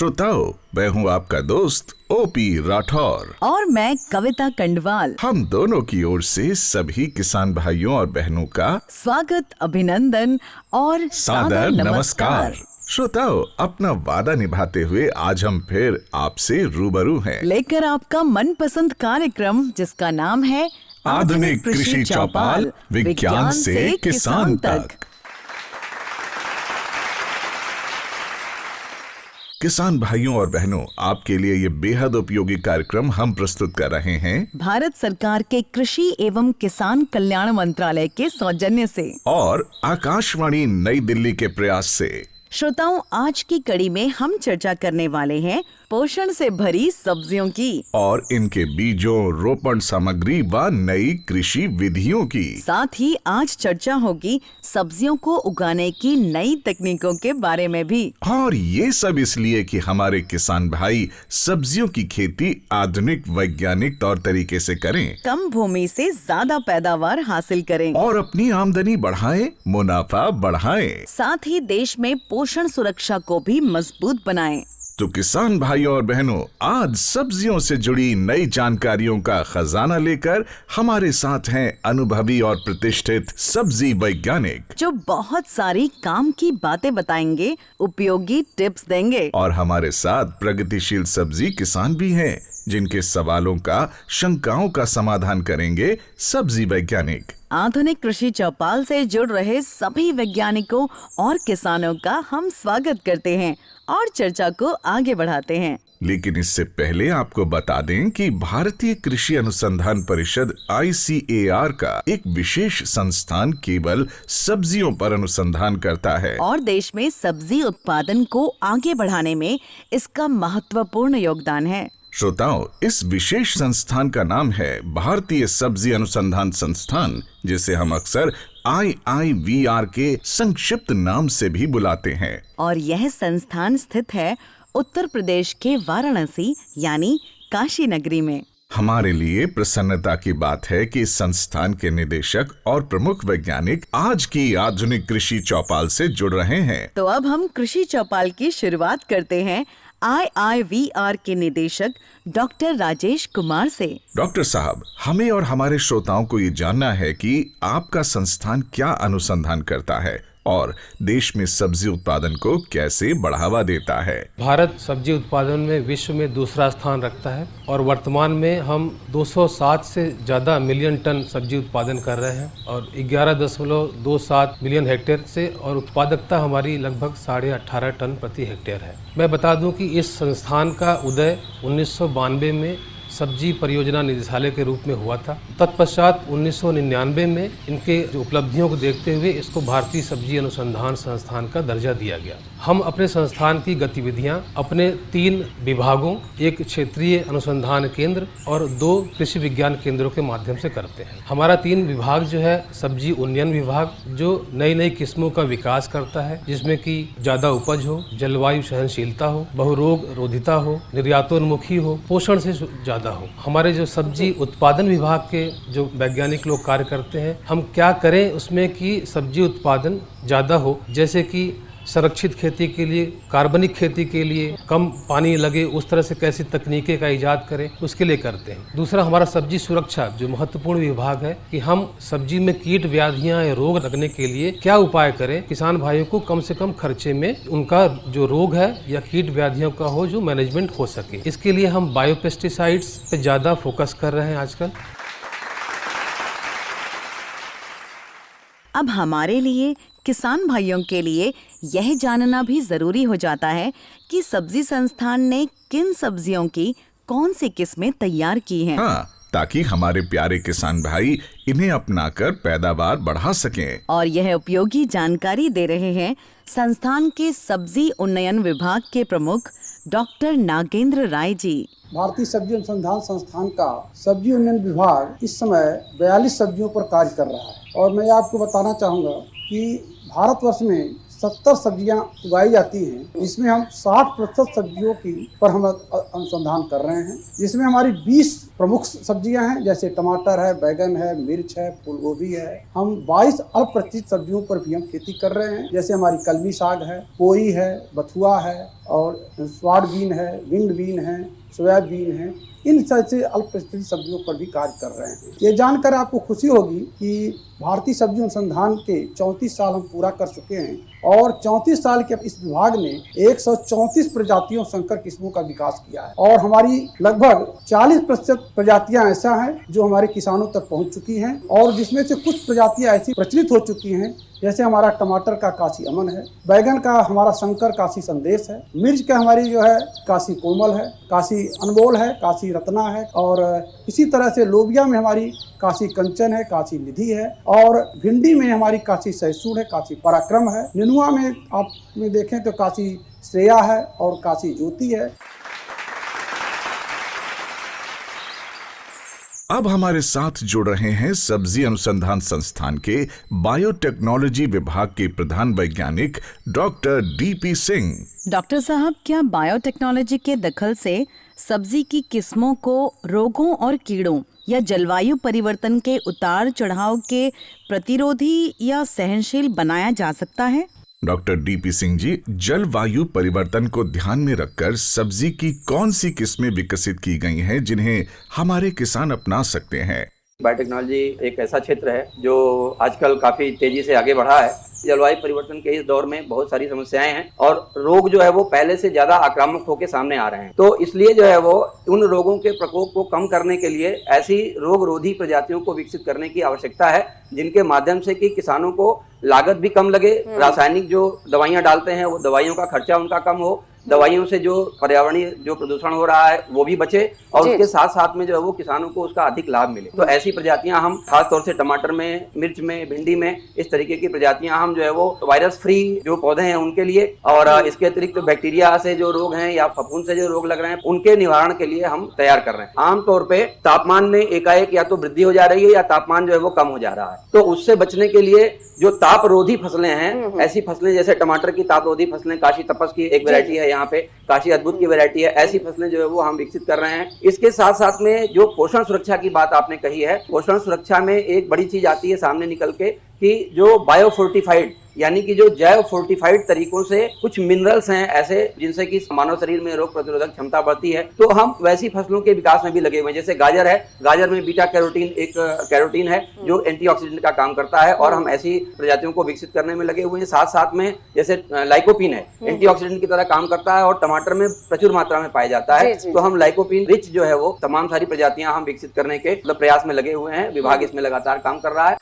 श्रोताओं, मैं हूँ आपका दोस्त ओपी राठौर और मैं कविता कंडवाल। हम दोनों की ओर से सभी किसान भाइयों और बहनों का स्वागत, अभिनंदन और सादर नमस्कार। श्रोताओं, अपना वादा निभाते हुए आज हम फिर आपसे रूबरू हैं, लेकर आपका मनपसंद कार्यक्रम जिसका नाम है आधुनिक कृषि चौपाल, विज्ञान से किसान तक। किसान भाइयों और बहनों, आपके लिए ये बेहद उपयोगी कार्यक्रम हम प्रस्तुत कर रहे हैं भारत सरकार के कृषि एवं किसान कल्याण मंत्रालय के सौजन्य से और आकाशवाणी नई दिल्ली के प्रयास से। श्रोताओं, आज की कड़ी में हम चर्चा करने वाले हैं पोषण से भरी सब्जियों की और इनके बीजों, रोपण सामग्री व नई कृषि विधियों की। साथ ही आज चर्चा होगी सब्जियों को उगाने की नई तकनीकों के बारे में भी। और ये सब इसलिए कि हमारे किसान भाई सब्जियों की खेती आधुनिक वैज्ञानिक तौर तरीके से करें, कम भूमि से ज्यादा पैदावार हासिल करें और अपनी आमदनी बढ़ाएं, मुनाफा बढ़ाएं। साथ ही देश में पोषण सुरक्षा को भी मजबूत बनाएं। तो किसान भाइयों और बहनों, आज सब्जियों से जुड़ी नई जानकारियों का खजाना लेकर हमारे साथ हैं अनुभवी और प्रतिष्ठित सब्जी वैज्ञानिक, जो बहुत सारी काम की बातें बताएंगे, उपयोगी टिप्स देंगे। और हमारे साथ प्रगतिशील सब्जी किसान भी हैं, जिनके सवालों का, शंकाओं का समाधान करेंगे सब्जी वैज्ञानिक। आधुनिक कृषि चौपाल से जुड़ रहे सभी वैज्ञानिकों और किसानों का हम स्वागत करते हैं और चर्चा को आगे बढ़ाते हैं। लेकिन इससे पहले आपको बता दें कि भारतीय कृषि अनुसंधान परिषद ICAR का एक विशेष संस्थान केवल सब्जियों पर अनुसंधान करता है और देश में सब्जी उत्पादन को आगे बढ़ाने में इसका महत्वपूर्ण योगदान है। श्रोताओं, इस विशेष संस्थान का नाम है भारतीय सब्जी अनुसंधान संस्थान, जिसे हम अक्सर IIVR के संक्षिप्त नाम से भी बुलाते हैं। और यह संस्थान स्थित है उत्तर प्रदेश के वाराणसी यानी काशी नगरी में। हमारे लिए प्रसन्नता की बात है कि इस संस्थान के निदेशक और प्रमुख वैज्ञानिक आज की आधुनिक कृषि चौपाल से जुड़ रहे हैं। तो अब हम कृषि चौपाल की शुरुआत करते हैं IIVR के निदेशक डॉक्टर राजेश कुमार से। डॉक्टर साहब, हमें और हमारे श्रोताओं को ये जानना है कि आपका संस्थान क्या अनुसंधान करता है और देश में सब्जी उत्पादन को कैसे बढ़ावा देता है। भारत सब्जी उत्पादन में विश्व में दूसरा स्थान रखता है और वर्तमान में हम 207 से ज़्यादा मिलियन टन सब्जी उत्पादन कर रहे हैं और 11.27 मिलियन हेक्टेयर से, और उत्पादकता हमारी लगभग 18.5 टन प्रति हेक्टेयर है। मैं बता दूं कि इस संस्थान का उदय 1992 में सब्जी परियोजना निदेशालय के रूप में हुआ था। तत्पश्चात 1999 में इनके जो उपलब्धियों को देखते हुए इसको भारतीय सब्जी अनुसंधान संस्थान का दर्जा दिया गया। हम अपने संस्थान की गतिविधियां अपने 3 विभागों, एक क्षेत्रीय अनुसंधान केंद्र और 2 कृषि विज्ञान केंद्रों के माध्यम से करते हैं। हमारा 3 विभाग जो है, सब्जी उन्नयन विभाग जो नई नई किस्मों का विकास करता है, जिसमें कि ज्यादा उपज हो, जलवायु सहनशीलता हो, बहुरोग रोधिता हो, निर्यातोन्मुखी हो, पोषण से ज्यादा हो। हमारे जो सब्जी उत्पादन विभाग के जो वैज्ञानिक लोग कार्य करते हैं, हम क्या करें उसमें कि सब्जी उत्पादन ज्यादा हो, जैसे कि संरक्षित खेती के लिए, कार्बनिक खेती के लिए कम पानी लगे, उस तरह से कैसी तकनीकें का इजाद करें, उसके लिए करते हैं। दूसरा हमारा सब्जी सुरक्षा जो महत्वपूर्ण विभाग है कि हम सब्जी में कीट व्याधियां या रोग लगने के लिए क्या उपाय करें, किसान भाइयों को कम से कम खर्चे में उनका जो रोग है या कीट व्याधियों का हो जो मैनेजमेंट हो सके। इसके लिए हम बायोपेस्टिसाइड्स पे ज्यादा फोकस कर रहे हैं आजकल। अब हमारे लिए, किसान भाइयों के लिए यह जानना भी जरूरी हो जाता है कि सब्जी संस्थान ने किन सब्जियों की कौन सी किस्में तैयार की हैं। हाँ, ताकि हमारे प्यारे किसान भाई इन्हें अपनाकर पैदावार बढ़ा सकें। और यह उपयोगी जानकारी दे रहे हैं संस्थान के सब्जी उन्नयन विभाग के प्रमुख डॉक्टर नागेंद्र राय जी। भारतीय सब्जी अनुसंधान संस्थान का सब्जी उन्नयन विभाग इस समय 42 सब्जियों पर कार्य कर रहा है और मैं आपको बताना चाहूँगा कि भारतवर्ष में 70 सब्जियां उगाई जाती हैं, जिसमें हम 60% सब्जियों की पर हम अनुसंधान कर रहे हैं, जिसमें हमारी 20 प्रमुख सब्जियां हैं, जैसे टमाटर है, बैंगन है, मिर्च है, फूल गोभी है। हम 22 अप्रचलित सब्जियों पर भी हम खेती कर रहे हैं, जैसे हमारी कलमी साग है, पोई है, बथुआ है और स्वाड बीन है, विंड बीन है, सोयाबीन है। इन से अल्पप्रचलित सब्जियों पर भी कार्य कर रहे हैं। ये जानकर आपको खुशी होगी कि भारतीय सब्जी अनुसंधान के 34 साल हम पूरा कर चुके हैं और 34 साल के इस विभाग ने 134 प्रजातियों संकर किस्मों का विकास किया है और हमारी लगभग 40% प्रजातियां ऐसा हैं जो हमारे किसानों तक पहुंच चुकी हैं और जिसमें से कुछ प्रजातियां ऐसी प्रचलित हो चुकी हैं, जैसे हमारा टमाटर का काशी अमन है, बैगन का हमारा शंकर काशी संदेश है, मिर्च का हमारी जो है काशी कोमल है, काशी अनमोल है, काशी रत्ना है और इसी तरह से लोबिया में हमारी काशी कंचन है, काशी निधि है और भिंडी में हमारी काशी सैसूर है, काशी पराक्रम है। नेनुआ में आप में देखें तो काशी श्रेया है और काशी ज्योति है। अब हमारे साथ जुड़ रहे हैं सब्जी अनुसंधान संस्थान के बायोटेक्नोलॉजी विभाग के प्रधान वैज्ञानिक डॉक्टर डीपी सिंह। डॉक्टर साहब, क्या बायोटेक्नोलॉजी के दखल से सब्जी की किस्मों को रोगों और कीड़ों या जलवायु परिवर्तन के उतार चढ़ाव के प्रतिरोधी या सहनशील बनाया जा सकता है? डॉक्टर डीपी सिंह जी, जलवायु परिवर्तन को ध्यान में रखकर सब्जी की कौन सी किस्में विकसित की गई हैं जिन्हें हमारे किसान अपना सकते हैं? बायोटेक्नोलॉजी एक ऐसा क्षेत्र है जो आजकल काफ़ी तेज़ी से आगे बढ़ा है। जलवायु परिवर्तन के इस दौर में बहुत सारी समस्याएं हैं और रोग जो है वो पहले से ज़्यादा आक्रामक होकर सामने आ रहे हैं। तो इसलिए जो है वो उन रोगों के प्रकोप को कम करने के लिए ऐसी रोग रोधी प्रजातियों को विकसित करने की आवश्यकता है जिनके माध्यम से कि किसानों को लागत भी कम लगे, रासायनिक जो दवाइयाँ डालते हैं वो दवाइयों का खर्चा उनका कम हो, दवाइयों से जो पर्यावरणीय जो प्रदूषण हो रहा है वो भी बचे और उसके साथ साथ में जो है वो किसानों को उसका अधिक लाभ मिले। तो ऐसी प्रजातियां हम खास तौर से टमाटर में, मिर्च में, भिंडी में इस तरीके की प्रजातियां हम जो है वो वायरस फ्री जो पौधे हैं उनके लिए और इसके अतिरिक्त बैक्टीरिया से जो रोग हैं या फफूंद से जो रोग लग रहे हैं उनके निवारण के लिए हम तैयार कर रहे हैं। आमतौर पर तापमान में एकाएक या तो वृद्धि हो जा रही है या तापमान जो है वो कम हो जा रहा है, तो उससे बचने के लिए जो तापरोधी फसलें हैं, ऐसी फसलें जैसे टमाटर की तापरोधी फसलें, काशी तपस की एक वैरायटी है, यहाँ पे काशी अद्भुत की वैरायटी है, ऐसी फसलें जो है वो हम विकसित कर रहे हैं। इसके साथ साथ में जो पोषण सुरक्षा की बात आपने कही है, पोषण सुरक्षा में एक बड़ी चीज आती है सामने निकल के कि जो बायोफोर्टिफाइड यानी कि जो जैव फोर्टिफाइड तरीकों से कुछ मिनरल्स हैं ऐसे जिनसे कि मानव शरीर में रोग प्रतिरोधक क्षमता बढ़ती है, तो हम वैसी फसलों के विकास में भी लगे हुए हैं। जैसे गाजर है, गाजर में बीटा कैरोटीन एक कैरोटीन है जो एंटीऑक्सीडेंट का काम करता है और हम ऐसी प्रजातियों को विकसित करने में लगे हुए हैं। साथ साथ में जैसे लाइकोपिन है, एंटीऑक्सीडेंट की तरह काम करता है और टमाटर में प्रचुर मात्रा में पाया जाता है, तो हम लाइकोपिन रिच जो है वो तमाम सारी प्रजातियां हम विकसित करने के प्रयास में लगे हुए हैं। विभाग इसमें लगातार काम कर रहा है।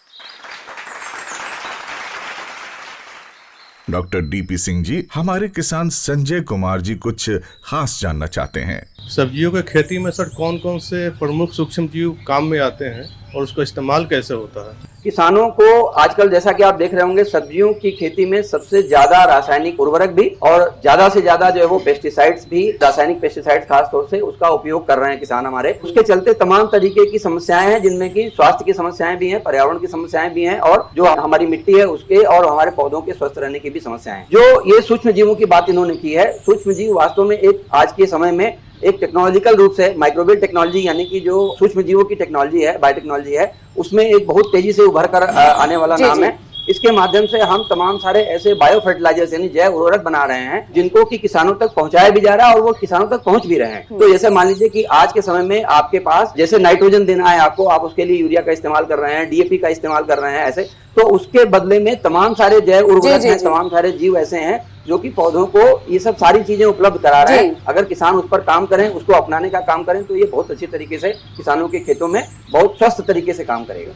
डॉक्टर डीपी सिंह जी, हमारे किसान संजय कुमार जी कुछ खास जानना चाहते हैं। सब्जियों की खेती में सर कौन कौन से प्रमुख सूक्ष्म जीव काम में आते हैं और उसका इस्तेमाल कैसे होता है? किसानों को आजकल जैसा कि आप देख रहे होंगे सब्जियों की खेती में सबसे ज्यादा रासायनिक उर्वरक भी और ज्यादा से ज्यादा जो है वो पेस्टिसाइड्स भी, रासायनिक पेस्टिसाइड्स खास तौर से उसका उपयोग कर रहे हैं किसान हमारे। उसके चलते तमाम तरीके की समस्याएं हैं जिनमें कि स्वास्थ्य की समस्याएं भी हैं, पर्यावरण की समस्याएं भी हैं और जो हमारी मिट्टी है उसके और हमारे पौधों के स्वस्थ रहने की भी समस्याएं हैं। जो ये सूक्ष्म जीवों की बात इन्होंने की है, सूक्ष्म जीव वास्तव में एक आज के समय में एक टेक्नोलॉजिकल रूप से माइक्रोबियल टेक्नोलॉजी यानी कि जो सूक्ष्म जीवों की टेक्नोलॉजी है, बायोटेक्नोलॉजी है, उसमें एक बहुत तेजी से उभर कर आने वाला नाम है। इसके माध्यम से हम तमाम सारे ऐसे बायो फर्टिलाइजर्स यानी जैव उर्वरक बना रहे हैं जिनको कि किसानों तक पहुंचाया भी जा रहा है और वो किसानों तक पहुंच भी रहे हैं। तो जैसे मान लीजिए कि आज के समय में आपके पास जैसे नाइट्रोजन देना है आपको, आप उसके लिए यूरिया का इस्तेमाल कर रहे हैं, डीएपी का इस्तेमाल कर रहे हैं, ऐसे तो उसके बदले में तमाम सारे जैव उर्वरक हैं, तमाम सारे जीव ऐसे हैं जो कि पौधों को ये सब सारी चीजें उपलब्ध करा रहे हैं। अगर किसान उस पर काम करें, उसको अपनाने का काम करें तो ये बहुत अच्छी तरीके से किसानों के खेतों में बहुत स्वस्थ तरीके से काम करेगा।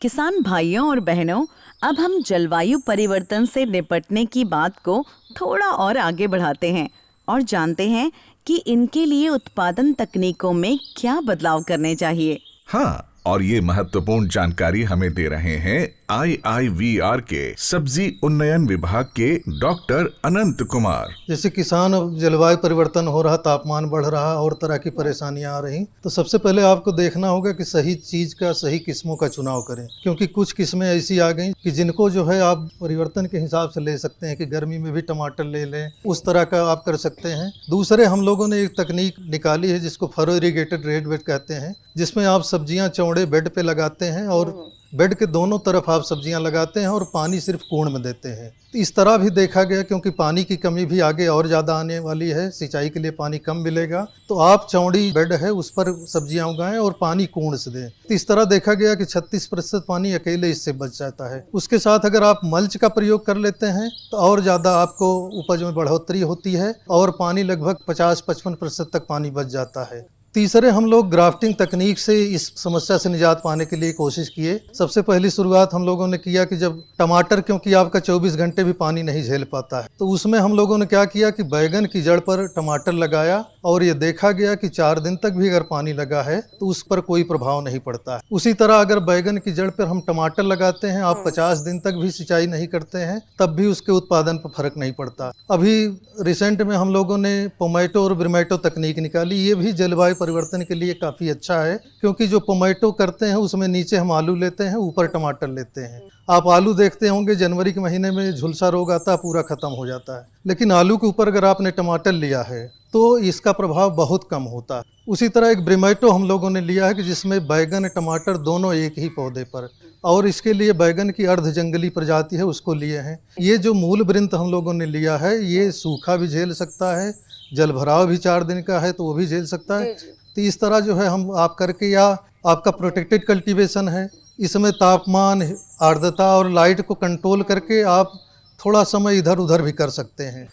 किसान भाइयों और बहनों, अब हम जलवायु परिवर्तन से निपटने की बात को थोड़ा और आगे बढ़ाते हैं और जानते हैं कि इनके लिए उत्पादन तकनीकों में क्या बदलाव करने चाहिए। हाँ, और ये महत्वपूर्ण जानकारी हमें दे रहे हैं IIVR के सब्जी उन्नयन विभाग के डॉक्टर अनंत कुमार। जैसे किसान, अब जलवायु परिवर्तन हो रहा, तापमान बढ़ रहा और तरह की परेशानियां आ रही, तो सबसे पहले आपको देखना होगा कि सही चीज का, सही किस्मों का चुनाव करें, क्योंकि कुछ किस्में ऐसी आ गई कि जिनको जो है आप परिवर्तन के हिसाब से ले सकते हैं कि गर्मी में भी टमाटर ले लें, उस तरह का आप कर सकते हैं। दूसरे, हम लोगों ने एक तकनीक निकाली है जिसको फरो इरिगेटेड रेड बेड कहते हैं, जिसमें आप सब्जियां चौड़े बेड पे लगाते हैं और बेड के दोनों तरफ आप सब्जियां लगाते हैं और पानी सिर्फ कुएं में देते हैं। तो इस तरह भी देखा गया, क्योंकि पानी की कमी भी आगे और ज़्यादा आने वाली है, सिंचाई के लिए पानी कम मिलेगा, तो आप चौड़ी बेड है उस पर सब्जियां उगाएं और पानी कुएं से दें। तो इस तरह देखा गया कि 36% पानी अकेले इससे बच जाता है। उसके साथ अगर आप मल्च का प्रयोग कर लेते हैं तो और ज़्यादा आपको उपज में बढ़ोतरी होती है और पानी लगभग 50-55% तक पानी बच जाता है। तीसरे, हम लोग ग्राफ्टिंग तकनीक से इस समस्या से निजात पाने के लिए कोशिश किए। सबसे पहली शुरुआत हम लोगों ने किया कि जब टमाटर, क्योंकि आपका 24 घंटे भी पानी नहीं झेल पाता है, तो उसमें हम लोगों ने क्या किया कि बैगन की जड़ पर टमाटर लगाया और ये देखा गया कि 4 दिन तक भी अगर पानी लगा है तो उस पर कोई प्रभाव नहीं पड़ता है। उसी तरह अगर बैगन की जड़ पर हम टमाटर लगाते हैं, आप 50 दिन तक भी सिंचाई नहीं करते हैं, तब भी उसके उत्पादन पर फर्क नहीं पड़ता। अभी रिसेंट में हम लोगों ने पोमैटो और ब्रिमैटो तकनीक निकाली। ये भी जलवायु परिवर्तन के लिए काफ़ी अच्छा है, क्योंकि जो पोमैटो करते हैं उसमें नीचे हम आलू लेते हैं, ऊपर टमाटर लेते हैं। आप आलू देखते होंगे जनवरी के महीने में झुलसा रोग आता है, पूरा खत्म हो जाता है, लेकिन आलू के ऊपर अगर आपने टमाटर लिया है तो इसका प्रभाव बहुत कम होता है। उसी तरह एक ब्रिमैटो हम लोगों ने लिया है कि जिसमें बैगन टमाटर दोनों एक ही पौधे पर, और इसके लिए बैगन की अर्ध जंगली प्रजाति है उसको लिए हैं। ये जो मूल वृंत हम लोगों ने लिया है ये सूखा भी झेल सकता है, जल भराव भी 4 दिन का है तो वो भी झेल सकता है। तो इस तरह जो है हम आप करके, या आपका प्रोटेक्टेड कल्टीवेशन है, इसमें तापमान, आर्द्रता और लाइट को कंट्रोल करके आप थोड़ा समय इधर उधर भी कर सकते हैं।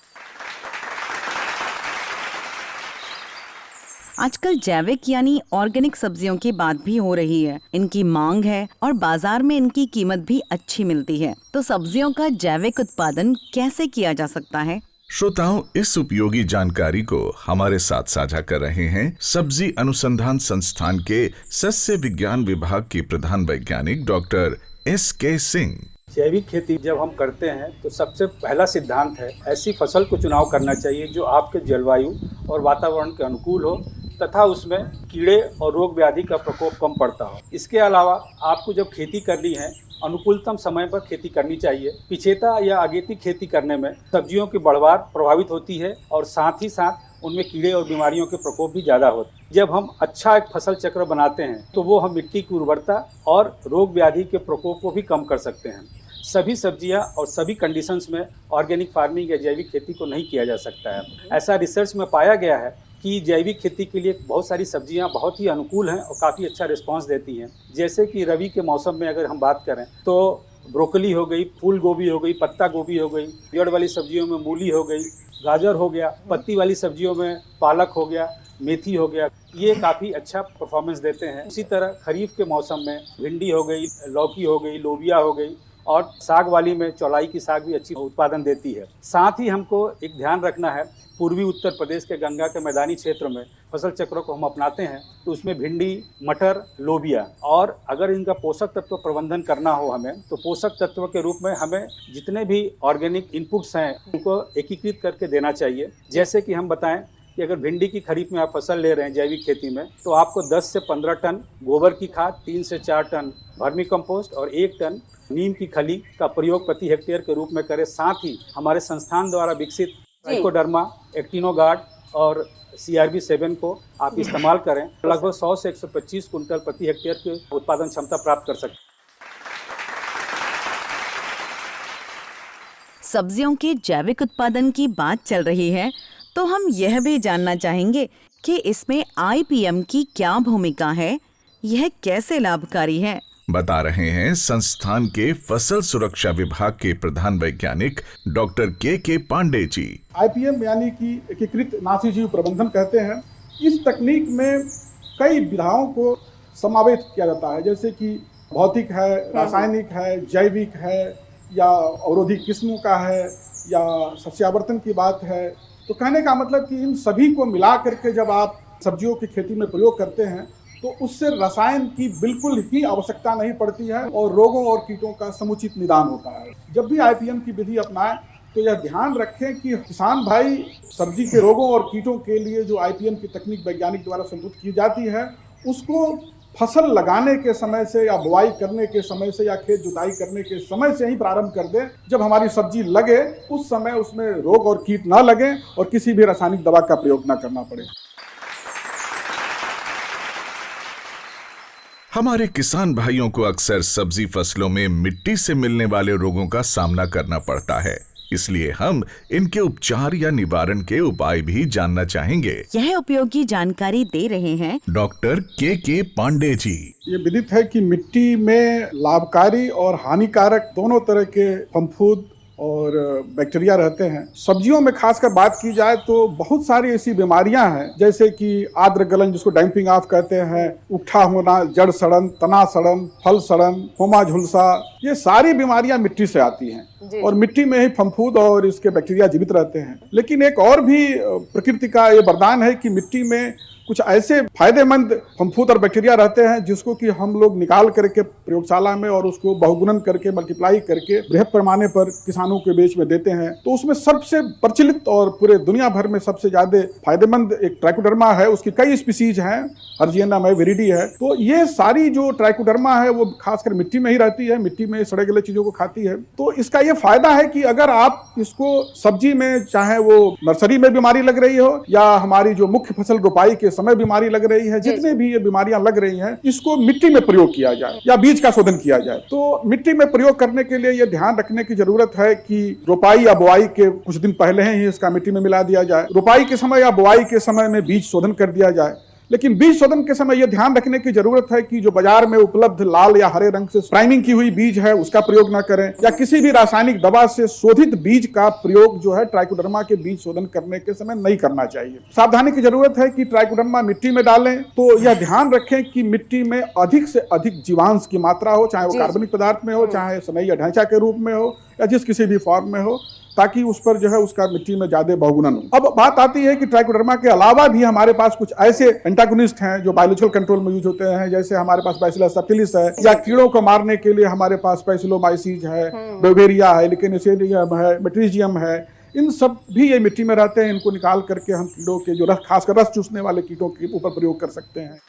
आजकल जैविक यानी ऑर्गेनिक सब्जियों की बात भी हो रही है। इनकी मांग है और बाजार में इनकी कीमत भी अच्छी मिलती है। तो सब्जियों का जैविक उत्पादन कैसे किया जा सकता है? श्रोताओं, इस उपयोगी जानकारी को हमारे साथ साझा कर रहे हैं सब्जी अनुसंधान संस्थान के सस्य विज्ञान विभाग के प्रधान वैज्ञानिक डॉक्टर SK सिंह। जैविक खेती जब हम करते हैं तो सबसे पहला सिद्धांत है, ऐसी फसल को चुनाव करना चाहिए जो आपके जलवायु और वातावरण के अनुकूल हो तथा उसमें कीड़े और रोग व्याधि का प्रकोप कम पड़ता हो। इसके अलावा आपको जब खेती करनी है, अनुकूलतम समय पर खेती करनी चाहिए। पिछेता या अगेती खेती करने में सब्जियों की बढ़वार प्रभावित होती है और साथ ही साथ उनमें कीड़े और बीमारियों के प्रकोप भी ज़्यादा होते हैं। जब हम अच्छा एक फसल चक्र बनाते हैं तो वो हम मिट्टी की उर्वरता और रोग व्याधि के प्रकोप को भी कम कर सकते हैं। सभी सब्जियां और सभी कंडीशंस में ऑर्गेनिक फार्मिंग या जैविक खेती को नहीं किया जा सकता है। ऐसा रिसर्च में पाया गया है कि जैविक खेती के लिए बहुत सारी सब्जियां बहुत ही अनुकूल हैं और काफ़ी अच्छा रिस्पांस देती हैं। जैसे कि रबी के मौसम में अगर हम बात करें तो ब्रोकली हो गई, फूल गोभी हो गई, पत्ता गोभी हो गई, जड़ वाली सब्जियों में मूली हो गई, गाजर हो गया, पत्ती वाली सब्जियों में पालक हो गया, मेथी हो गया, ये काफ़ी अच्छा परफॉर्मेंस देते हैं। इसी तरह खरीफ के मौसम में भिंडी हो गई, लौकी हो गई, लोबिया हो गई, और साग वाली में चौलाई की साग भी अच्छी उत्पादन देती है। साथ ही हमको एक ध्यान रखना है, पूर्वी उत्तर प्रदेश के गंगा के मैदानी क्षेत्र में फसल चक्रों को हम अपनाते हैं तो उसमें भिंडी, मटर, लोबिया, और अगर इनका पोषक तत्व प्रबंधन करना हो हमें तो पोषक तत्व के रूप में हमें जितने भी ऑर्गेनिक इनपुट्स हैं उनको एकीकृत करके देना चाहिए। जैसे कि हम बताएं कि अगर भिंडी की खरीफ में आप फसल ले रहे हैं जैविक खेती में तो आपको 10 से 15 टन गोबर की खाद, 3 से 4 टन वर्मी कंपोस्ट और 1 टन नीम की खली का प्रयोग प्रति हेक्टेयर के रूप में करें। साथ ही हमारे संस्थान द्वारा विकसित ट्राइकोडर्मा, एक्टिनोगार्ड और CRB7 को आप इस्तेमाल करें। लगभग 100 से 125 कुंटल प्रति हेक्टेयर की उत्पादन क्षमता प्राप्त कर सकते हैं। सब्जियों के जैविक उत्पादन की बात चल रही है तो हम यह भी जानना चाहेंगे कि इसमें IPM की क्या भूमिका है, यह कैसे लाभकारी है। बता रहे हैं संस्थान के फसल सुरक्षा विभाग के प्रधान वैज्ञानिक doctor KK Pandey ji. IPM यानी कि एकीकृत नाशी जीव प्रबंधन कहते हैं। इस तकनीक में कई विधाओं को समावेश किया जाता है, जैसे कि भौतिक है, रासायनिक है, जैविक है, या अवरोधी किस्मों का है, या सस्यावर्तन की बात है। तो कहने का मतलब कि इन सभी को मिला करके जब आप सब्जियों की खेती में प्रयोग करते हैं तो उससे रसायन की बिल्कुल ही आवश्यकता नहीं पड़ती है और रोगों और कीटों का समुचित निदान होता है। जब भी आईपीएम की विधि अपनाएं तो यह ध्यान रखें कि किसान भाई सब्जी के रोगों और कीटों के लिए जो आईपीएम की तकनीक वैज्ञानिक द्वारा संतुलित की जाती है उसको फसल लगाने के समय से या बुआई करने के समय से या खेत जुताई करने के समय से ही प्रारंभ कर दें। जब हमारी सब्जी लगे उस समय उसमें रोग और कीट ना लगें और किसी भी रासायनिक दवा का प्रयोग ना करना पड़े। हमारे किसान भाइयों को अक्सर सब्जी फसलों में मिट्टी से मिलने वाले रोगों का सामना करना पड़ता है, इसलिए हम इनके उपचार या निवारण के उपाय भी जानना चाहेंगे। यह उपयोगी जानकारी दे रहे हैं डॉक्टर के पांडे जी। ये विदित है कि मिट्टी में लाभकारी और हानिकारक दोनों तरह के फफूंद और बैक्टीरिया रहते हैं। सब्जियों में खासकर बात की जाए तो बहुत सारी ऐसी बीमारियां हैं जैसे कि आर्द्र गलन जिसको डैम्पिंग ऑफ कहते हैं, उठा होना, जड़ सड़न, तना सड़न, फल सड़न, होमा झुलसा, ये सारी बीमारियां मिट्टी से आती हैं और मिट्टी में ही फफूंद और इसके बैक्टीरिया जीवित रहते हैं। लेकिन एक और भी प्रकृति का ये वरदान है कि मिट्टी में कुछ ऐसे फायदेमंद फफूंद और बैक्टीरिया रहते हैं जिसको कि हम लोग निकाल करके प्रयोगशाला में और उसको बहुगुणन करके मल्टीप्लाई करके बृहद पैमाने पर किसानों के बीच में देते हैं। तो उसमें सबसे प्रचलित और पूरे दुनिया भर में सबसे ज्यादा फायदेमंद एक ट्राइकोडर्मा है। उसकी कई स्पीसीज हैं, हर्जियना है, विरिडी है। तो ये सारी जो ट्राइकोडर्मा है वो खासकर मिट्टी में ही रहती है, मिट्टी में सड़े गले चीजों को खाती है। तो इसका ये फायदा है कि अगर आप इसको सब्जी में, चाहे वो नर्सरी में बीमारी लग रही हो या हमारी जो मुख्य फसल रोपाई के समय बीमारी लग रही है, जितने भी ये बीमारियां लग रही हैं, इसको मिट्टी में प्रयोग किया जाए या बीज का शोधन किया जाए। तो मिट्टी में प्रयोग करने के लिए ये ध्यान रखने की जरूरत है कि रोपाई या बुआई के कुछ दिन पहले ही इसका मिट्टी में मिला दिया जाए। रोपाई के समय या बुआई के समय में बीज शोधन कर दिया जाए। लेकिन बीज शोधन के समय यह ध्यान रखने की जरूरत है कि जो बाजार में उपलब्ध लाल या हरे रंग से प्राइमिंग की हुई बीज है उसका प्रयोग न करें या किसी भी रासायनिक दवा से शोधित बीज का प्रयोग जो है ट्राइकोडर्मा के बीज शोधन करने के समय नहीं करना चाहिए। सावधानी की जरूरत है कि ट्राइकोडर्मा मिट्टी में डालें तो यह ध्यान रखें कि मिट्टी में अधिक से अधिक जीवांश की मात्रा हो, चाहे वो कार्बनिक पदार्थ में हो, चाहे सनई या ढांचा के रूप में हो या जिस किसी भी फॉर्म में हो, ताकि उस पर जो है उसका मिट्टी में ज्यादा बहुगुणन हो। अब बात आती है कि ट्राइकोडर्मा के अलावा भी हमारे पास कुछ ऐसे एंटागोनिस्ट हैं जो बायोलॉजिकल कंट्रोल में यूज होते हैं, जैसे हमारे पास बैसिलस सबटिलिस है या कीड़ों को मारने के लिए हमारे पास पैसिलोमाइसीज है, बेवेरिया है, लिकेनेसियम है, मेट्रीजियम है। इन सब भी ये मिट्टी में रहते हैं। इनको निकाल करके हम कीड़ों के जो खासकर रस चूसने वाले कीटों के ऊपर प्रयोग कर सकते हैं।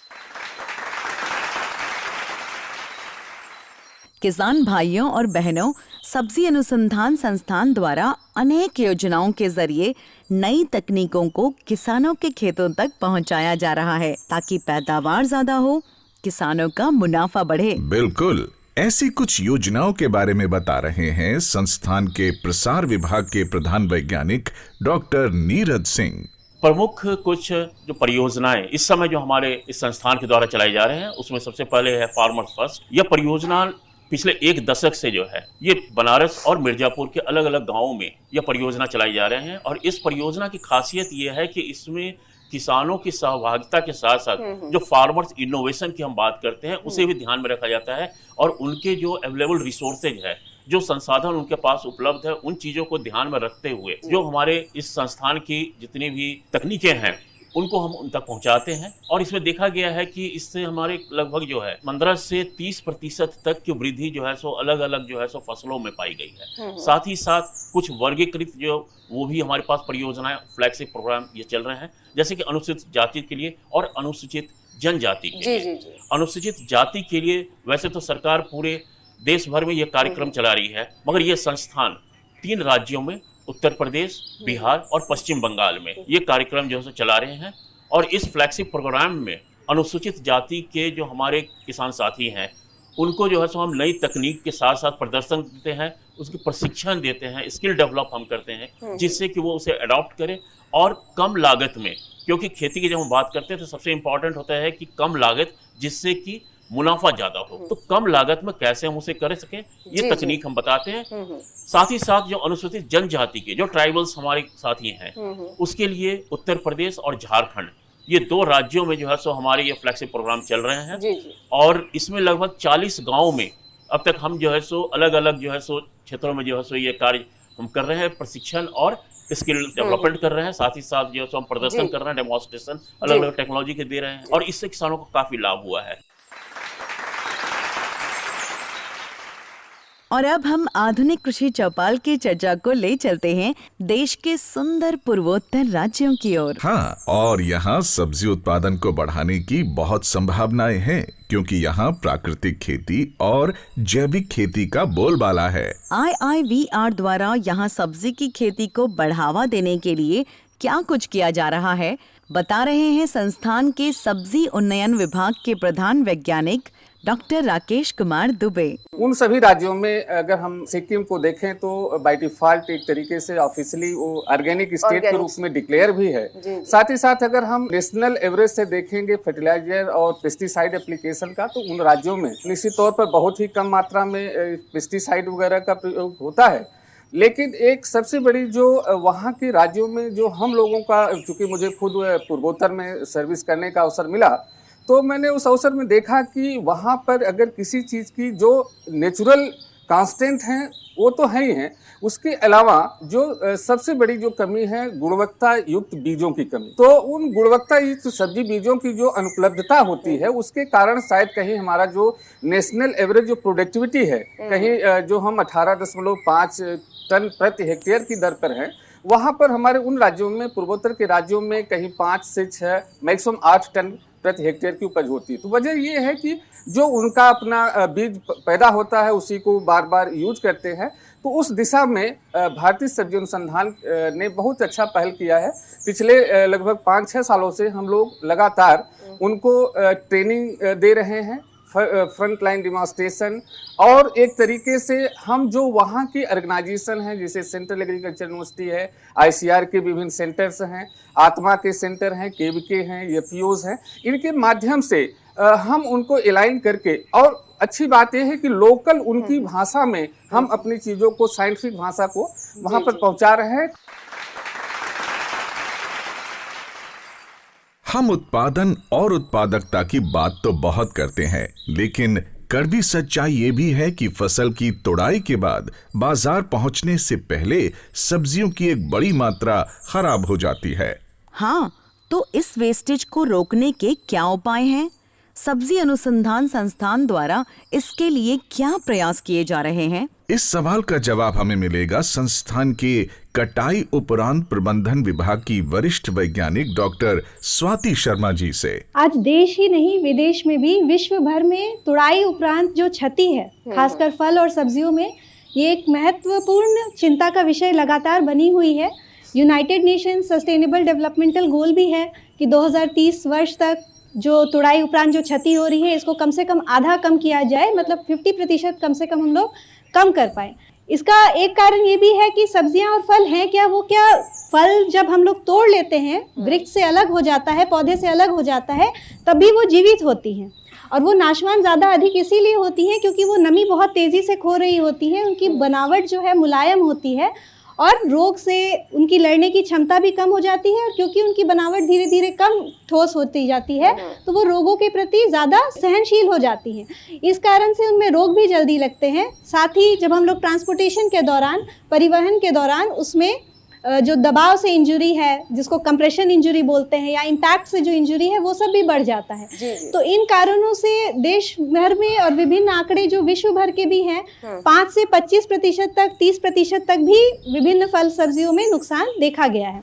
किसान भाइयों और बहनों, सब्जी अनुसंधान संस्थान द्वारा अनेक योजनाओं के जरिए नई तकनीकों को किसानों के खेतों तक पहुंचाया जा रहा है ताकि पैदावार ज्यादा हो, किसानों का मुनाफा बढ़े। बिल्कुल, ऐसी कुछ योजनाओं के बारे में बता रहे हैं संस्थान के प्रसार विभाग के प्रधान वैज्ञानिक डॉक्टर नीरज सिंह। प्रमुख कुछ जो परियोजनाएं इस समय जो हमारे इस संस्थान के द्वारा चलाई जा रहे हैं उसमें सबसे पहले है फार्मर्स फर्स्ट। यह परियोजना पिछले एक दशक से जो है ये बनारस और मिर्जापुर के अलग अलग गांवों में यह परियोजना चलाई जा रहे हैं और इस परियोजना की खासियत ये है कि इसमें किसानों की सहभागिता के साथ साथ जो फार्मर्स इनोवेशन की हम बात करते हैं उसे भी ध्यान में रखा जाता है और उनके जो अवेलेबल रिसोर्सेज है, जो संसाधन उनके पास उपलब्ध है, उन चीज़ों को ध्यान में रखते हुए जो हमारे इस संस्थान की जितनी भी तकनीकें हैं उनको हम उन तक पहुंचाते हैं। और इसमें देखा गया है कि इससे हमारे लगभग जो है 15 से 30% तक की वृद्धि जो है सो अलग अलग जो है सो फसलों में पाई गई है। साथ ही साथ कुछ वर्गीकृत जो वो भी हमारे पास परियोजनाएं, फ्लैगशिप प्रोग्राम ये चल रहे हैं, जैसे कि अनुसूचित जाति के लिए और अनुसूचित जनजाति के लिए। अनुसूचित जाति के लिए वैसे तो सरकार पूरे देश भर में ये कार्यक्रम चला रही है, मगर ये संस्थान 3 राज्यों में, उत्तर प्रदेश, बिहार और पश्चिम बंगाल में ये कार्यक्रम जो है चला रहे हैं। और इस फ्लैगशिप प्रोग्राम में अनुसूचित जाति के जो हमारे किसान साथी हैं उनको जो है सो हम नई तकनीक के साथ साथ प्रदर्शन देते हैं, उसकी प्रशिक्षण देते हैं, स्किल डेवलप हम करते हैं जिससे कि वो उसे अडॉप्ट करें और कम लागत में, क्योंकि खेती की जब हम बात करते हैं तो सबसे इम्पॉर्टेंट होता है कि कम लागत जिससे कि मुनाफा ज्यादा हो, तो कम लागत में कैसे हम उसे कर सकें ये तकनीक हम बताते हैं। साथ ही साथ जो अनुसूचित जनजाति के जो ट्राइबल्स हमारे साथी हैं उसके लिए उत्तर प्रदेश और झारखंड ये 2 राज्यों में जो है सो हमारे ये फ्लैगशिप प्रोग्राम चल रहे हैं। और इसमें लगभग 40 गाँव में अब तक हम जो है सो अलग अलग जो है सो क्षेत्रों में जो है सो ये कार्य हम कर रहे हैं प्रशिक्षण और स्किल डेवलपमेंट कर रहे हैं, साथ ही साथ जो हम प्रदर्शन कर रहे हैं, डेमोन्स्ट्रेशन अलग अलग टेक्नोलॉजी के दे रहे हैं और इससे किसानों को काफी लाभ हुआ है। और अब हम आधुनिक कृषि चौपाल की चर्चा को ले चलते हैं देश के सुंदर पूर्वोत्तर राज्यों की ओर। हाँ, और यहाँ सब्जी उत्पादन को बढ़ाने की बहुत संभावनाएं हैं क्योंकि यहाँ प्राकृतिक खेती और जैविक खेती का बोलबाला है। IIVR द्वारा यहाँ सब्जी की खेती को बढ़ावा देने के लिए क्या कुछ किया जा रहा है, बता रहे हैं संस्थान के सब्जी उन्नयन विभाग के प्रधान वैज्ञानिक डॉक्टर राकेश कुमार दुबे। उन सभी राज्यों में अगर हम सिक्किम को देखें तो बाय डिफॉल्ट एक तरीके से ऑफिशियली वो ऑर्गेनिक स्टेट के रूप में डिक्लेयर भी है। साथ ही साथ अगर हम नेशनल एवरेज से देखेंगे फर्टिलाइजर और पेस्टिसाइड एप्लीकेशन का, तो उन राज्यों में निश्चित तौर पर बहुत ही कम मात्रा में पेस्टिसाइड वगैरह का प्रयोग होता है। लेकिन एक सबसे बड़ी जो वहाँ के राज्यों में जो हम लोगों का, चूंकि मुझे खुद पूर्वोत्तर में सर्विस करने का अवसर मिला, तो मैंने उस अवसर में देखा कि वहाँ पर अगर किसी चीज़ की जो नेचुरल कांस्टेंट हैं वो तो है ही हैं, उसके अलावा जो सबसे बड़ी जो कमी है गुणवत्ता युक्त बीजों की कमी। तो उन गुणवत्ता युक्त सब्जी बीजों की जो अनुपलब्धता होती है उसके कारण शायद कहीं हमारा जो नेशनल एवरेज जो प्रोडक्टिविटी है, कहीं जो हम 18.5 टन प्रति हेक्टेयर की दर पर हैं, वहाँ पर हमारे उन राज्यों में, पूर्वोत्तर के राज्यों में कहीं 5 से 6 मैक्सिमम 8 टन प्रति हेक्टेयर की उपज होती है। तो वजह ये है कि जो उनका अपना बीज पैदा होता है उसी को बार बार यूज करते हैं। तो उस दिशा में भारतीय सब्जी अनुसंधान ने बहुत अच्छा पहल किया है। पिछले लगभग 5-6 सालों से हम लोग लगातार उनको ट्रेनिंग दे रहे हैं, फ्रंट लाइन डिमॉन्स्ट्रेशन, और एक तरीके से हम जो वहाँ की ऑर्गेनाइजेशन हैं, जैसे सेंट्रल एग्रीकल्चर यूनिवर्सिटी है, ICR के विभिन्न सेंटर्स हैं, आत्मा के सेंटर हैं, KVK हैं, FPOs हैं, इनके माध्यम से हम उनको अलाइन करके, और अच्छी बात यह है कि लोकल उनकी भाषा में हम अपनी चीज़ों को, साइंटिफिक भाषा को वहाँ पर पहुँचा रहे हैं। हम उत्पादन और उत्पादकता की बात तो बहुत करते हैं, लेकिन कड़वी सच्चाई ये भी है कि फसल की तुड़ाई के बाद बाजार पहुंचने से पहले सब्जियों की एक बड़ी मात्रा खराब हो जाती है। हाँ, तो इस वेस्टेज को रोकने के क्या उपाय हैं? सब्जी अनुसंधान संस्थान द्वारा इसके लिए क्या प्रयास किए जा रहे हैं? इस सवाल का जवाब हमें मिलेगा संस्थान के कटाई उपरांत प्रबंधन विभाग की वरिष्ठ वैज्ञानिक डॉक्टर स्वाति शर्मा जी से। आज देश ही नहीं विदेश में भी, विश्व भर में तुड़ाई उपरांत जो क्षति है, खासकर फल और सब्जियों में, ये एक महत्वपूर्ण चिंता का विषय लगातार बनी हुई है। यूनाइटेड नेशन सस्टेनेबल डेवलपमेंटल गोल भी है कि 2030 वर्ष तक जो तुड़ाई उपरांत जो क्षति हो रही है इसको कम से कम आधा कम किया जाए, मतलब 50% कम से कम हम लोग कम कर पाए। इसका एक कारण ये भी है कि सब्जियां और फल हैं क्या, वो क्या फल जब हम लोग तोड़ लेते हैं, वृक्ष से अलग हो जाता है, पौधे से अलग हो जाता है, तभी वो जीवित होती हैं। और वो नाशवान ज़्यादा अधिक इसीलिए होती हैं क्योंकि वो नमी बहुत तेज़ी से खो रही होती है, उनकी बनावट जो है मुलायम होती है और रोग से उनकी लड़ने की क्षमता भी कम हो जाती है। और क्योंकि उनकी बनावट धीरे धीरे कम ठोस होती जाती है तो वो रोगों के प्रति ज़्यादा सहनशील हो जाती हैं। इस कारण से उनमें रोग भी जल्दी लगते हैं। साथ ही जब हम लोग ट्रांसपोर्टेशन के दौरान, परिवहन के दौरान, उसमें जो दबाव से इंजरी है, जिसको कंप्रेशन इंजरी बोलते हैं, या इम्पैक्ट से जो इंजरी है, वो सब भी बढ़ जाता है। तो इन कारणों से देश भर में, और विभिन्न आंकड़े जो विश्व भर के भी हैं, 5 से 25% तक, 30% तक भी विभिन्न फल सब्जियों में नुकसान देखा गया है।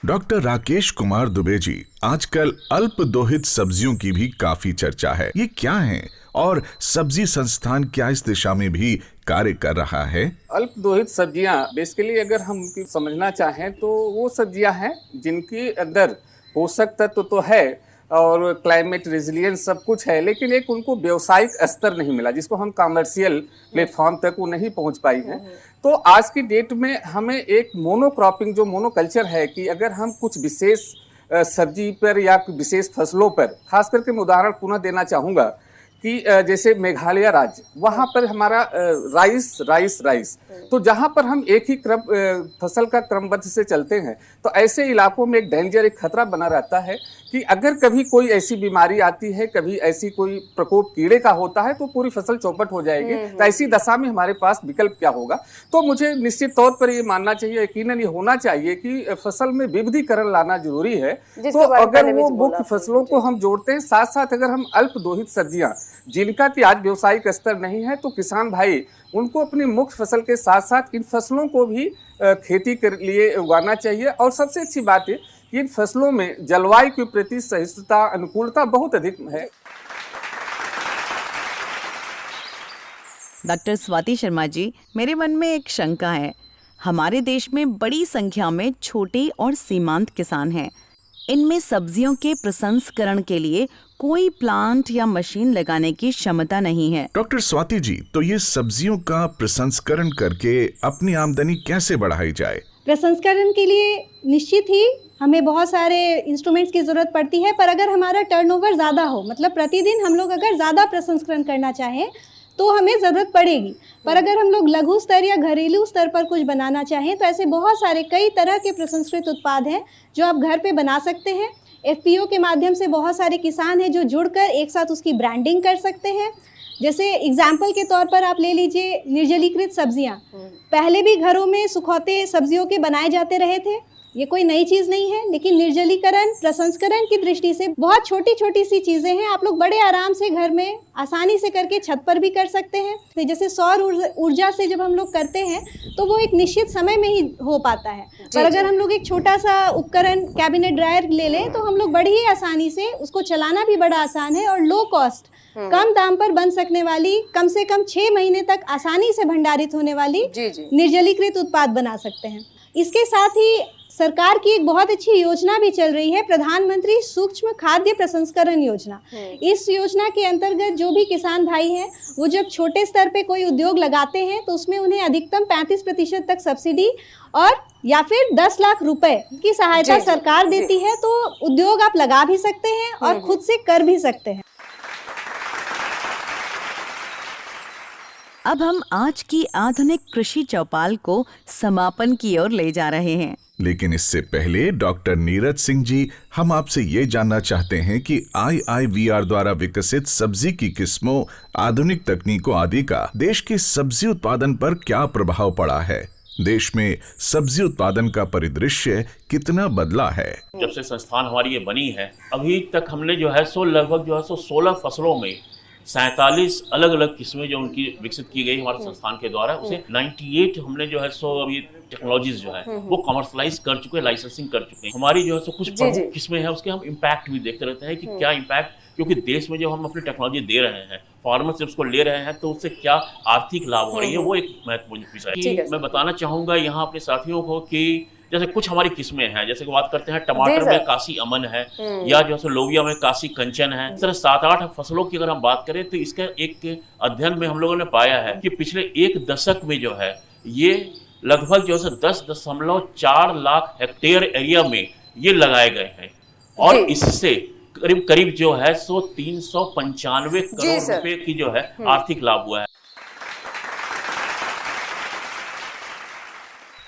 डॉक्टर राकेश कुमार दुबे जी, आजकल अल्प दोहित सब्जियों की भी काफी चर्चा है। ये क्या है और सब्जी संस्थान क्या इस दिशा में भी कार्य कर रहा है? अल्प दोहित सब्जियां बेसिकली अगर हम उनकी समझना चाहें तो वो सब्जियां हैं जिनके अंदर पोषक तत्व तो है और क्लाइमेट रेजिलियंस सब कुछ है, लेकिन एक उनको व्यावसायिक स्तर नहीं मिला, जिसको हम कमर्शियल प्लेटफॉर्म तक वो नहीं पहुंच पाई हैं। तो आज की डेट में हमें एक मोनोक्रॉपिंग, जो मोनोकल्चर है, कि अगर हम कुछ विशेष सब्जी पर या विशेष फसलों पर, खास करके मैं उदाहरण पुनः देना चाहूँगा कि जैसे मेघालय राज्य, वहाँ पर हमारा राइस, तो जहाँ पर हम एक ही फसल का क्रमबद्ध से चलते हैं, तो ऐसे इलाकों में एक खतरा बना रहता है कि अगर कभी कोई ऐसी बीमारी आती है, कभी ऐसी कोई प्रकोप कीड़े का होता है, तो पूरी फसल चौपट हो जाएगी। तो ऐसी दशा में हमारे पास विकल्प क्या होगा? तो मुझे निश्चित तौर पर ये मानना चाहिए, यकीनन ये होना चाहिए कि फसल में विविधीकरण लाना जरूरी है। तो अगर वो मुख्य फसलों को हम जोड़ते हैं, साथ साथ अगर हम अल्प दोहित सब्जियां जिनका कि आज व्यवसायिक स्तर नहीं है, तो किसान भाई उनको अपनी मुख्य फसल के साथ साथ इन फसलों को भी खेती के लिए उगाना चाहिए। और सबसे अच्छी बात है कि इन फसलों में जलवायु के प्रति सहिष्णुता, अनुकूलता बहुत अधिक है। डॉक्टर स्वाति शर्मा जी, मेरे मन में एक शंका है। हमारे देश में बड़ी संख्या में छोटे और सीमांत किसान हैं। इनमें सब्जियों के प्रसंस्करण के लिए कोई प्लांट या मशीन लगाने की क्षमता नहीं है। डॉक्टर स्वाति जी, तो ये सब्जियों का प्रसंस्करण करके अपनी आमदनी कैसे बढ़ाई जाए? प्रसंस्करण के लिए निश्चित ही हमें बहुत सारे इंस्ट्रूमेंट्स की ज़रूरत पड़ती है, पर अगर हमारा टर्नओवर ज़्यादा हो, मतलब प्रतिदिन हम लोग अगर ज़्यादा प्रसंस्करण करना चाहें तो हमें ज़रूरत पड़ेगी। पर अगर हम लोग लघु स्तर या घरेलू स्तर पर कुछ बनाना चाहें तो ऐसे बहुत सारे कई तरह के प्रसंस्कृत उत्पाद हैं जो आप घर पे बना सकते हैं। FPO के माध्यम से बहुत सारे किसान हैं जो जुड़कर एक साथ उसकी ब्रांडिंग कर सकते हैं। जैसे एग्जाम्पल के तौर पर आप ले लीजिए निर्जलीकृत सब्जियाँ। पहले भी घरों में सुखौते सब्जियों के बनाए जाते रहे थे, ये कोई नई चीज़ नहीं है, लेकिन निर्जलीकरण प्रसंस्करण की दृष्टि से बहुत छोटी छोटी सी चीज़ें हैं। आप लोग बड़े आराम से घर में आसानी से करके छत पर भी कर सकते हैं। जैसे सौर ऊर्जा से जब हम लोग करते हैं तो वो एक निश्चित समय में ही हो पाता है। पर अगर हम लोग एक छोटा सा उपकरण कैबिनेट ड्रायर ले लें तो हम लोग बड़ी ही आसानी से उसको चलाना भी बड़ा आसान है और लो कॉस्ट, कम दाम पर बन सकने वाली, कम से कम 6 महीने तक आसानी से भंडारित होने वाली निर्जलीकृत उत्पाद बना सकते हैं। इसके साथ ही सरकार की एक बहुत अच्छी योजना भी चल रही है, प्रधानमंत्री सूक्ष्म खाद्य प्रसंस्करण योजना। इस योजना के अंतर्गत जो भी किसान भाई हैं वो जब छोटे स्तर पे कोई उद्योग लगाते हैं तो उसमें उन्हें अधिकतम 35% तक सब्सिडी और या फिर 10 लाख रुपए की सहायता सरकार देती है। तो उद्योग आप लगा भी सकते हैं और खुद से कर भी सकते हैं। अब हम आज की आधुनिक कृषि चौपाल को समापन की ओर ले जा रहे हैं, लेकिन इससे पहले डॉक्टर नीरज सिंह जी, हम आपसे ये जानना चाहते हैं कि IIVR द्वारा विकसित सब्जी की किस्मों, आधुनिक तकनीकों आदि का देश के सब्जी उत्पादन पर क्या प्रभाव पड़ा है? देश में सब्जी उत्पादन का परिदृश्य कितना बदला है? जब से संस्थान हमारी ये बनी है, अभी तक हमने जो है लगभग 16 फसलों में 47 अलग अलग किस्में जो उनकी विकसित की गई हमारे संस्थान के द्वारा, उसे 98 हमने जो है अभी टेक्नोलॉजीज जो है वो कमर्शलाइज कर चुके हैं, लाइसेंसिंग कर चुके हैं। हमारी जो है कुछ प्रमुख किस्में हैं, उसके हम इम्पैक्ट भी देखते रहते हैं कि क्या इम्पैक्ट, क्योंकि देश में जब हम अपनी टेक्नोलॉजी दे रहे हैं, फार्मर से उसको ले रहे हैं, तो उससे क्या आर्थिक लाभ हो रही है, वो एक महत्वपूर्ण विषय है। मैं बताना चाहूंगा यहाँ अपने साथियों को कि जैसे कुछ हमारी किस्में हैं, जैसे कि बात करते हैं टमाटर में काशी अमन है, या जो है लोबिया में काशी कंचन है। इस तरह 7-8 फसलों की अगर हम बात करें तो इसका एक अध्ययन में हम लोगों ने पाया है कि पिछले 1 दशक में जो है ये लगभग जो है 10.4 लाख हेक्टेयर एरिया में ये लगाए गए हैं, और इससे करीब जो है 395 करोड़ रुपए की जो है आर्थिक लाभ हुआ है।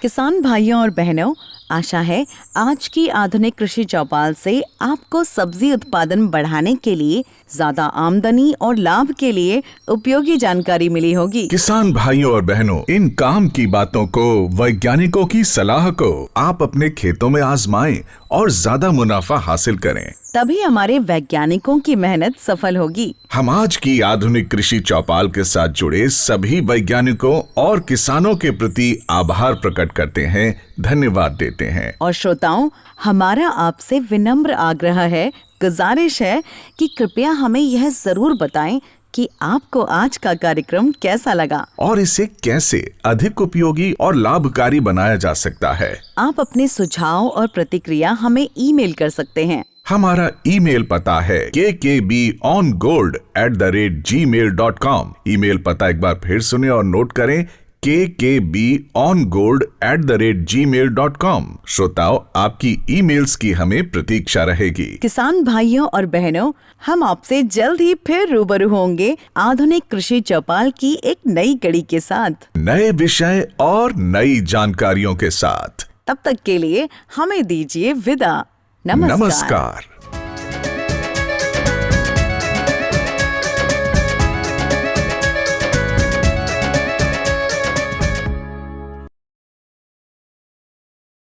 किसान भाइयों और बहनों, आशा है आज की आधुनिक कृषि चौपाल से आपको सब्जी उत्पादन बढ़ाने के लिए, ज्यादा आमदनी और लाभ के लिए उपयोगी जानकारी मिली होगी। किसान भाइयों और बहनों, इन काम की बातों को, वैज्ञानिकों की सलाह को आप अपने खेतों में आजमाएं और ज्यादा मुनाफा हासिल करें, तभी हमारे वैज्ञानिकों की मेहनत सफल होगी। हम आज की आधुनिक कृषि चौपाल के साथ जुड़े सभी वैज्ञानिकों और किसानों के प्रति आभार प्रकट करते हैं, धन्यवाद देते हैं। और श्रोताओं, हमारा आपसे विनम्र आग्रह है, गुजारिश है कि कृपया हमें यह जरूर बताएं कि आपको आज का कार्यक्रम कैसा लगा और इसे कैसे अधिक उपयोगी और लाभकारी बनाया जा सकता है। आप अपने सुझाव और प्रतिक्रिया हमें ईमेल कर सकते हैं। हमारा ईमेल पता है kkbongold@gmail.com। ईमेल पता एक बार फिर सुने और नोट करें, kkbongold@gmail.com। श्रोताओ, आपकी ईमेल्स की हमें प्रतीक्षा रहेगी। किसान भाइयों और बहनों, हम आपसे जल्द ही फिर रूबरू होंगे आधुनिक कृषि चौपाल की एक नई कड़ी के साथ, नए विषय और नई जानकारियों के साथ। तब तक के लिए हमें दीजिए विदा। नमस्कार। नमस्कार।